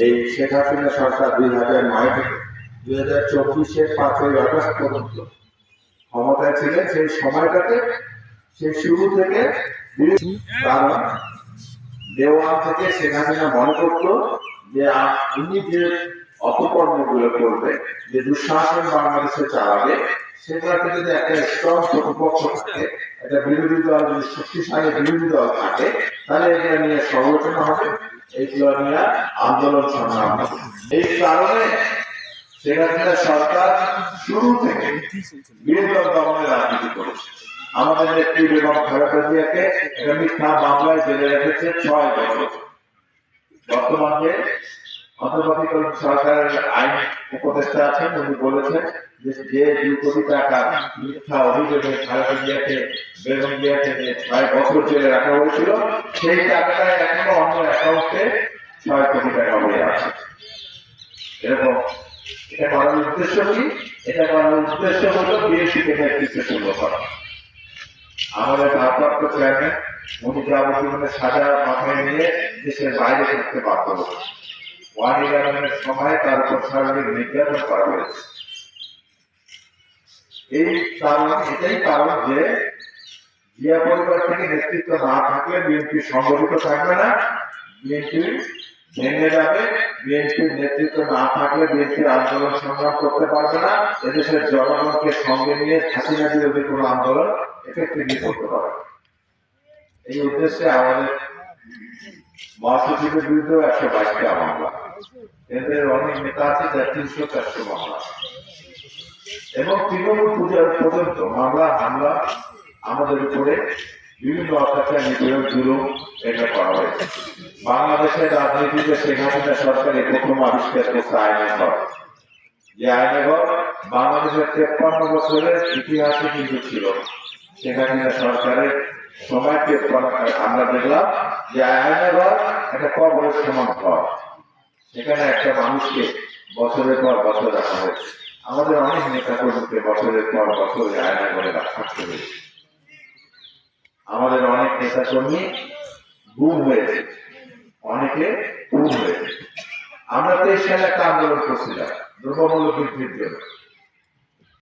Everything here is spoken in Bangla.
এই শেখ হাসিনা সরকার 2009 থেকে 2024-এর 5ই আগস্ট পর্যন্ত ক্ষমতায় ছিলেন। সেই সময়টাতে সেই শুরু থেকে কারণ দেওয়ান থেকে শেখ হাসিনা মনে করত যে উনি যে অপকর্মগুলো করবে, যে দুঃশাসন বাংলাদেশে চালাবে, সেগুলোতে যদি একটা স্ট্রং প্রতিপক্ষ থাকে, একটা বিরোধী দল যদি শক্তিশালী বিরোধী দল থাকে, তাহলে এগুলো নিয়ে সমালোচনা হবে, এইগুলো নিয়ে আন্দোলন সংগ্রাম হবে। এই কারণে শেখ হাসিনা সরকার শুরু থেকে বিরোধী দল দমনের রাজনীতি করেছে। আমাদের নেত্রী বেগম খালেদা জিয়াকে একটা মিথ্যা মামলায় জেলে রেখেছে 6 বছর। বর্তমানে অন্তর্বর্তীকালীন সরকারের আইন উপদেষ্টা আছেন, উনি বলেছেন যে 2 কোটি টাকা মিথ্যা অভিযোগে খালেদা জিয়াকে বেগম জিয়াকে 6 বছর জেলে রাখা হয়েছিল, সেই টাকাটা এখনো অন্য অ্যাকাউন্টে 6 কোটি টাকা হয়ে আছে। এরকম এটা করার উদ্দেশ্য কি? এটা করার উদ্দেশ্য হলো বিএনপিকে নেতৃত্ব করা। আমাদের ভারপ্রাপ্ত চেয়ারম্যান উনি যাবতীয় সাজা মাথায় নিয়ে দেশের বাইরে থাকতে বাধ্য হচ্ছে। 1/11-এর সময় তার উপর শারীরিক নির্যাতন করা হয়েছে। এটাই কারণ যে জিয়া পরিবার থেকে নেতৃত্ব না থাকলে বিএনপি সংগঠিত থাকবে না, বিএনপি ভেঙে যাবে। বিএনপির নেতৃত্ব না থাকলে বিএনপি আন্দোলন সংগ্রাম করতে পারবে না, এদেশের জনগণকে সঙ্গে নিয়ে হাসিনা বিরোধী কোনো আন্দোলন এফেক্টিভলি করতে পারবে। এই উদ্দেশ্যে আমাদের মহাসচিবের বিরুদ্ধে 122টা মামলা, এদের অনেক নেতা আছে যার 300-400 মামলা, এবং তৃণমূল পূজার পর্যন্ত মামলা হামলা আমাদের উপরে বিভিন্ন অত্যাচার নিপীড়ন জুলুম এটা করা হয়েছে। বাংলাদেশের রাজনীতিতে শেখ হাসিনা সরকারের প্রথম আবিষ্কার করছে আয়নাঘর। যে আয়নাঘর বাংলাদেশের 53 বছরের ইতিহাসে কিন্তু ছিল। শেখ হাসিনা সরকারের সময় 53 আমরা দেখলাম যে আয়নাঘর একটা কবরের সমান ঘর, সেখানে একটা মানুষকে বছরের পর বছর রাখা হয়েছে। আমাদের অনেক নেতা কর্মীকে বছরের পর বছর আয়নাঘরে রাখতে হয়েছে। আমাদের অনেক নেতা কর্মী গুম হয়েছে, অনেকে গুম হয়েছে। আমরা 23 সালে একটা আন্দোলন করছিলাম দ্রব্যমূল্য বৃদ্ধির জন্য।